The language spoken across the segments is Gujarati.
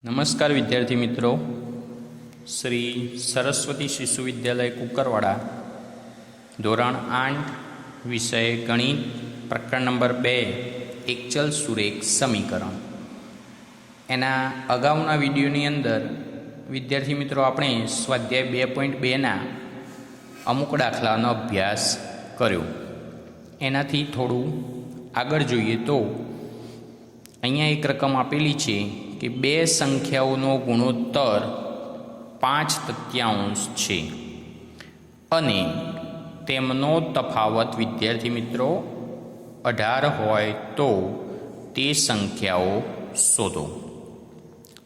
નમસ્કાર વિદ્યાર્થી મિત્રો, શ્રી સરસ્વતી શિશુ વિદ્યાલય કુકરવાડા ધોરણ 8 વિષય ગણિત પ્રકરણ નંબર 2 એક ચલ સુરેખ સમીકરણ. એના અગાઉના વિડીયોની અંદર વિદ્યાર્થી મિત્રો આપણે સ્વાધ્યાય 2.2ના અમુક દાખલાનો અભ્યાસ કર્યો. એનાથી થોડું આગળ જોઈએ તો અહીંયા એક રકમ આપેલી છે કે બે સંખ્યાઓનો ગુણોત્તર 5/3 છે અને તેમનો તફાવત વિદ્યાર્થી મિત્રો 18 હોય તો તે સંખ્યાઓ શોધો.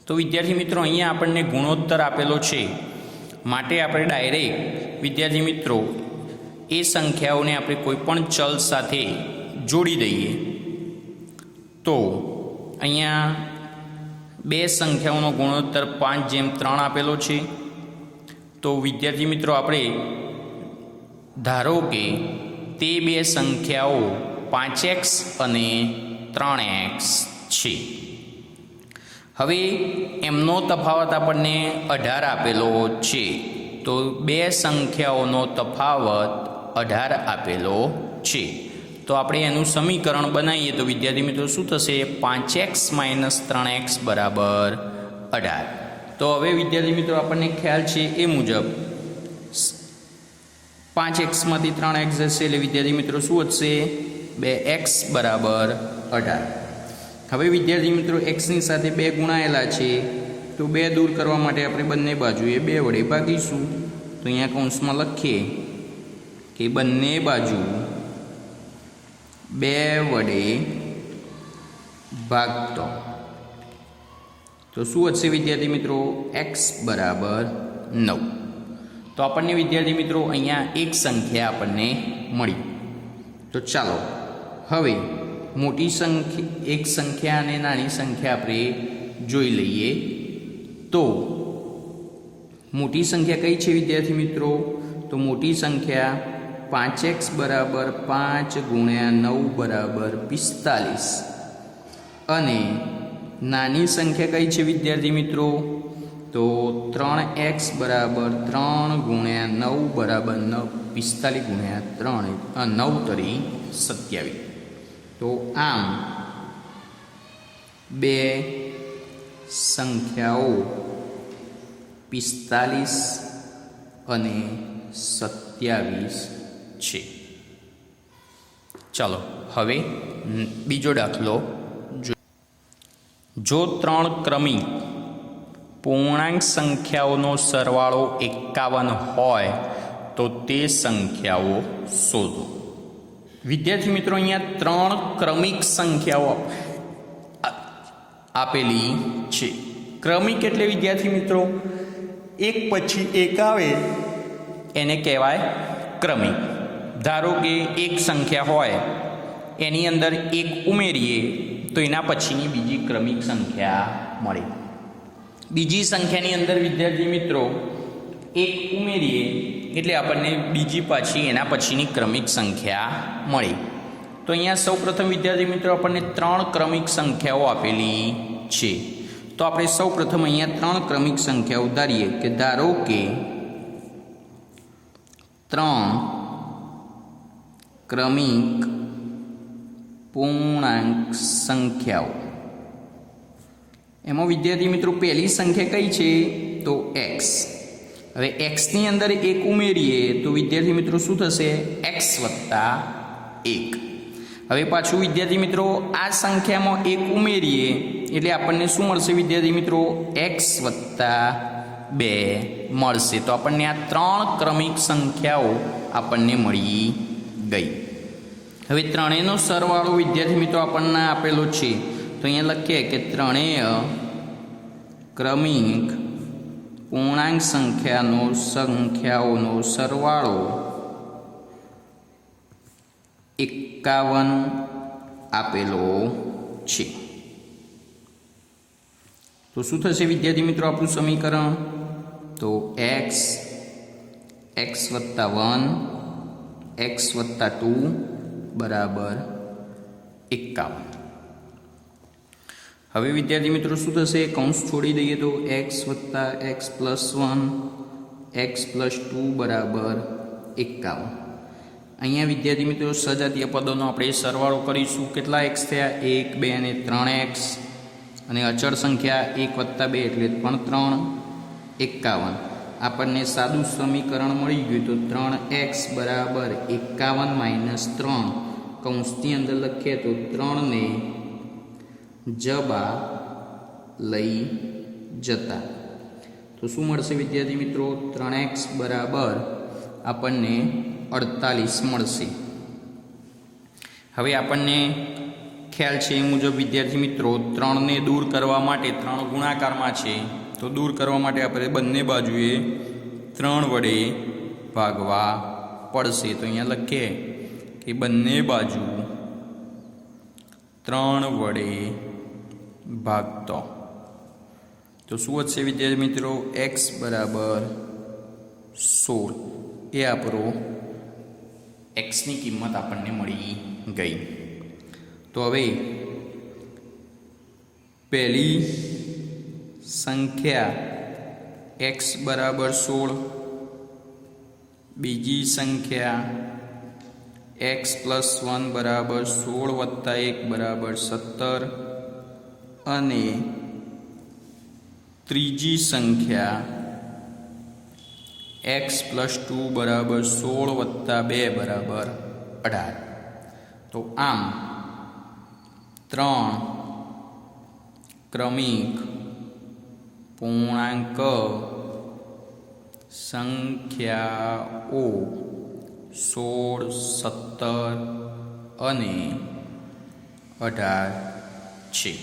તો વિદ્યાર્થી મિત્રો અહીંયા આપણને ગુણોત્તર આપેલો છે, માટે આપણે ડાયરેક્ટ વિદ્યાર્થી મિત્રો એ સંખ્યાઓને આપણે કોઈપણ ચલ સાથે જોડી દઈએ. તો અહીંયા બે સંખ્યાઓનો ગુણોત્તર 5/3 આપેલો છે. તો વિદ્યાર્થી મિત્રો આપણે ધારો કે તે બે સંખ્યાઓ 5x અને 3x છે. હવે એમનો તફાવત આપણને 18 આપેલો છે. તો બે સંખ્યાઓનો તફાવત 18 આપેલો છે. તો આપણે એનું સમીકરણ બનાવીએ તો વિદ્યાર્થી મિત્રો શું થશે? 5x - 3x = 18. તો હવે વિદ્યાર્થી મિત્રો આપણને ખ્યાલ છે એ મુજબ 5x માંથી 3x જશે એટલે વિદ્યાર્થી મિત્રો શું વધશે? 2x = 18. હવે વિદ્યાર્થી મિત્રો xની સાથે 2 ગુણાયેલા છે, તો 2 દૂર કરવા માટે આપણે બંને બાજુએ 2 વડે ભાગીશું. તો અહીંયા કૌંસમાં લખીએ કે બંને બાજુ 2 વડે ભાગતો. તો શું વધશે વિદ્યાર્થી મિત્રો? x = 9. તો આપણને વિદ્યાર્થી મિત્રો અહીંયા એક સંખ્યા આપણને મળી. તો ચાલો હવે મોટી એક સંખ્યા અને નાની સંખ્યા આપણે જોઈ લઈએ. તો મોટી સંખ્યા કઈ છે વિદ્યાર્થી મિત્રો? તો મોટી સંખ્યા 5x = 5 × 9 = 45. અને નાની સંખ્યા કઈ છે વિદ્યાર્થી મિત્રો? તો 3x = 3 × 9 = 9. 45 × 3 9 તરી 27. તો આમ બે સંખ્યાઓ 45 અને 27 છે. ચાલો હવે બીજો દાખલો જો 3 ક્રમિક પૂર્ણાંક સંખ્યાઓનો સરવાળો 51 હોય તો તે સંખ્યાઓ શોધો. વિદ્યાર્થી મિત્રો અહીંયા 3 ક્રમિક સંખ્યાઓ આપેલી છે. ક્રમિક એટલે વિદ્યાર્થી મિત્રો એક પછી એક આવે એને કહેવાય ક્રમિક. ધારો કે એક સંખ્યા હોય એની અંદર એક ઉમેરીએ તો એના પછીની બીજી ક્રમિક સંખ્યા મળે. બીજી સંખ્યાની અંદર વિદ્યાર્થી મિત્રો એક ઉમેરીએ એટલે આપણને બીજી પાછી એના પછીની ક્રમિક સંખ્યા મળે. તો અહીંયા સૌપ્રથમ વિદ્યાર્થી મિત્રો આપણને 3 ક્રમિક સંખ્યાઓ આપેલી છે. તો આપણે સૌપ્રથમ અહીંયા 3 ક્રમિક સંખ્યાઓ ધારીએ કે ધારો કે 3 ક્રમિક પૂર્ણાંક સંખ્યાઓ. એમાં વિદ્યાર્થી મિત્રો પહેલી સંખ્યા કઈ છે? તો x. હવે xની અંદર 1 ઉમેરીએ તો વિદ્યાર્થી મિત્રો શું થશે? x + 1. હવે પાછું વિદ્યાર્થી મિત્રો આ સંખ્યામાં 1 ઉમેરીએ એટલે આપણને શું મળશે વિદ્યાર્થી મિત્રો? x + 2 મળશે. તો આપણને આ 3 ક્રમિક સંખ્યાઓ આપણને મળી ગઈ. હવે ત્રણેયનો સરવાળો વિદ્યાર્થી મિત્રો આપણને આપેલો છે. તો અહીંયા લખીએ કે ત્રણેય ક્રમિક પૂર્ણાંક સંખ્યાઓનો સરવાળો 51 આપેલો છે. તો શું થશે વિદ્યાર્થી મિત્રો આપણું સમીકરણ? તો x + 1 x + 2 = 51. હવે વિદ્યાર્થી મિત્રો શું થશે? કૌંસ છોડી દઈએ તો એક્સ વત્તા એક્સ પ્લસ 1 એક્સ પ્લસ 2 બરાબર 51. અહીંયા વિદ્યાર્થી મિત્રો સજાતીય પદોનો આપણે સરવાળો કરીશું. કેટલા એક્સ થયા? 1 2 અને 3x, અને અચળ સંખ્યા 1 વત્તા 2 એટલે પણ 3, 51. આપણને સાદું સમીકરણ મળી ગયું. તો 3x બરાબર 51 માઇનસ 3, કૌંસની અંદર લખીએ તો 3 ને જબા લઈ જતા. તો શું મળશે વિદ્યાર્થી મિત્રો? 3x બરાબર આપણને 48 મળશે. હવે આપણને ખ્યાલ છે એ મુજબ વિદ્યાર્થી મિત્રો 3ને દૂર કરવા માટે 3 ગુણાકારમાં છે, તો દૂર કરવા માટે આપણે બંને બાજુએ 3 વડે ભાગવા પડશે. તો અહીંયા લખીએ કે બંને બાજુ 3 વડે ભાગતો. તો શું વધશે વિદ્યાર્થી મિત્રો? x બરાબર 16. એ આપણો xની કિંમત આપણને મળી ગઈ. તો હવે પહેલી સંખ્યા x બરાબર 16, બીજી સંખ્યા x પ્લસ 1 બરાબર 16 વત્તા 1 બરાબર 17, અને ત્રીજી સંખ્યા x પ્લસ 2 બરાબર 16 વત્તા 2 બરાબર 18. તો આમ 3 ક્રમિક પૂર્ણાંક સંખ્યાઓ 16, 17 અને 18 છે.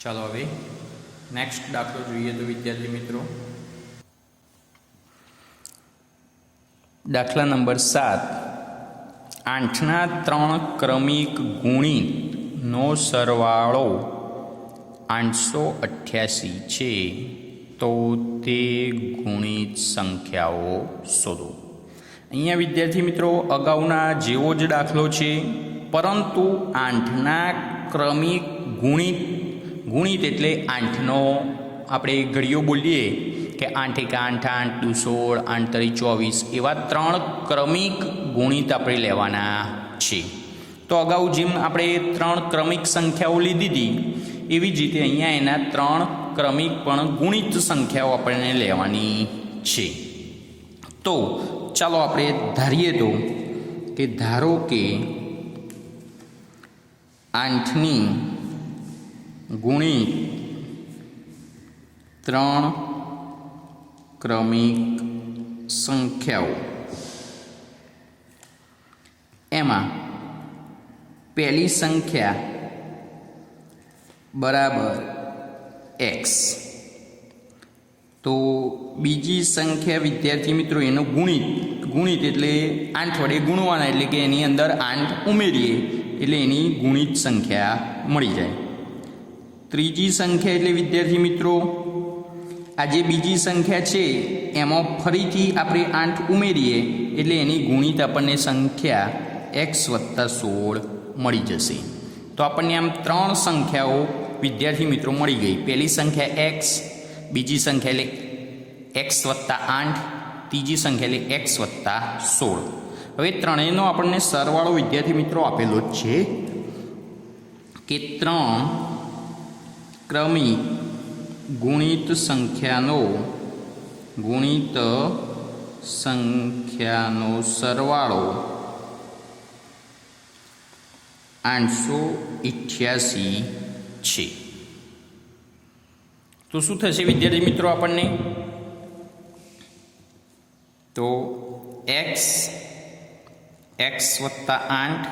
ચાલો હવે નેક્સ્ટ દાખલો જોઈએ તો વિદ્યાર્થી મિત્રો દાખલા નંબર 7. 8ના 3 ક્રમિક ગુણિતનો સરવાળો 888 છે, તો તે ગુણિત સંખ્યાઓ શોધો. અહીંયા વિદ્યાર્થી મિત્રો અગાઉના જેવો જ દાખલો છે, પરંતુ 8ના ક્રમિક ગુણિત એટલે 8નો આપણે ઘડીઓ બોલીએ કે 8 × 8 = 8, 2 = 16, 8 × 3 = 24, એવા 3 ક્રમિક ગુણિત આપણે લેવાના છે. તો અગાઉ જેમ આપણે 3 ક્રમિક સંખ્યાઓ લીધી હતી, એવી જ રીતે અહીંયા એના 3 ક્રમિક પણ ગુણિત સંખ્યાઓ આપણને લેવાની છે. તો ચાલો આપણે ધારીએ તો કે ધારો કે 8ની ગુણિત 3 ક્રમિક સંખ્યાઓ, એમાં પહેલી સંખ્યા બરાબર x, તો બીજી સંખ્યા વિદ્યાર્થી મિત્રો એનો ગુણિત એટલે 8 વડે ગુણવાના, એટલે કે એની અંદર 8 ઉમેરીએ એટલે એની ગુણિત સંખ્યા મળી જાય. ત્રીજી સંખ્યા એટલે વિદ્યાર્થી મિત્રો આ જે બીજી સંખ્યા છે એમાં ફરીથી આપણે 8 ઉમેરીએ એટલે એની ગુણિત આપણને સંખ્યા x વત્તા 16 મળી જશે. તો આપણને આમ 3 સંખ્યાઓ વિદ્યાર્થી મિત્રો મળી ગઈ. પહેલી સંખ્યા x, બીજી સંખ્યા એટલે x વત્તા 8, ત્રીજી સંખ્યા એટલે x વત્તા 16. હવે ત્રણેયનો આપણને સરવાળો વિદ્યાર્થી મિત્રો આપેલો જ છે કે 3 ક્રમિક ગુણિત સંખ્યાનો સરવાળો 888 છે. તો શું થશે વિદ્યાર્થી મિત્રો આપણને? તો x વત્તા 8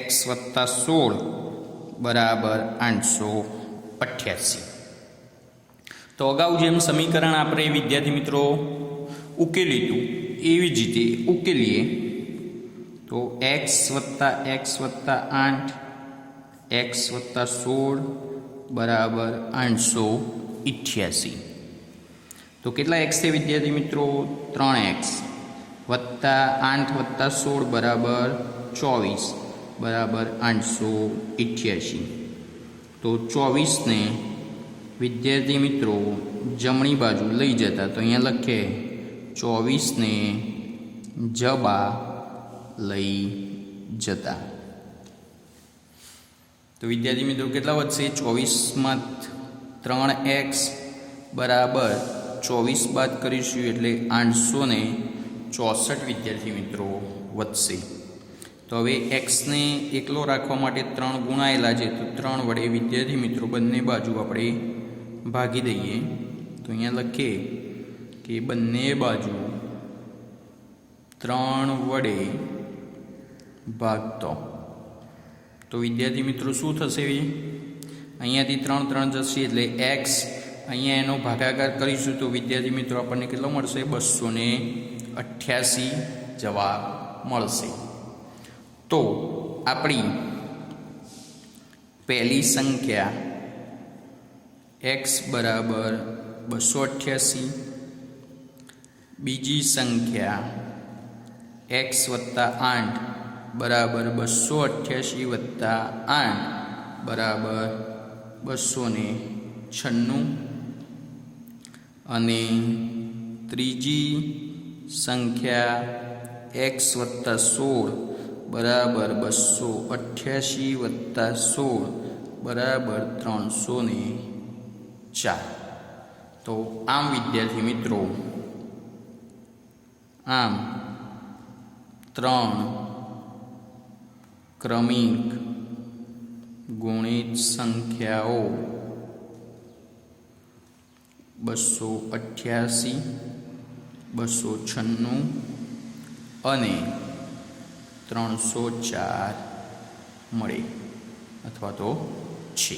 x વત્તા 16 બરાબર 888. તો અગાઉ જેમ સમીકરણ આપણે વિદ્યાર્થી મિત્રો ઉકેલ્યું હતું એવી જ રીતે ઉકેલીએ તો x વત્તા 8 x વત્તા 16 બરાબર 888. તો કેટલા x છે વિદ્યાર્થી મિત્રો? 3x વત્તા 8 વત્તા 16 બરાબર 24 બરાબર 888. તો 24ને વિદ્યાર્થી મિત્રો જમણી બાજુ લઈ જતા, તો અહીંયા લખીએ 24ને જબા લઈ જતા. તો વિદ્યાર્થી મિત્રો કેટલા વધશે? 24માં 3x બરાબર 24 બાદ કરીશું એટલે 864 વિદ્યાર્થી મિત્રો વધશે. તો હવે એક્સને એકલો રાખવા માટે 3 ગુણાયેલા છે, તો 3 વડે વિદ્યાર્થી મિત્રો બંને બાજુ આપણે ભાગી દઈએ. તો અહીંયા લખીએ કે બંને બાજુ 3 વડે ભાગતો. તો વિદ્યાર્થી મિત્રો શું થશે? અહીંયાથી 3 3 જશે એટલે એક્સ, અહીંયા એનો ભાગાકાર કરીશું તો વિદ્યાર્થી મિત્રો આપણને કેટલો મળશે? 288 જવાબ મળશે. તો આપણી પહેલી સંખ્યા x બરાબર 288, બીજી સંખ્યા x વત્તા 8 બરાબર 288 વત્તા 8 બરાબર 296, અને ત્રીજી સંખ્યા x વત્તા 16 બરાબર 288 વત્તા 16 બરાબર 304. તો આમ વિદ્યાર્થી મિત્રો આમ 3 ક્રમિક ગુણિત સંખ્યાઓ 288, 296 અને 304 મળે અથવા તો છે.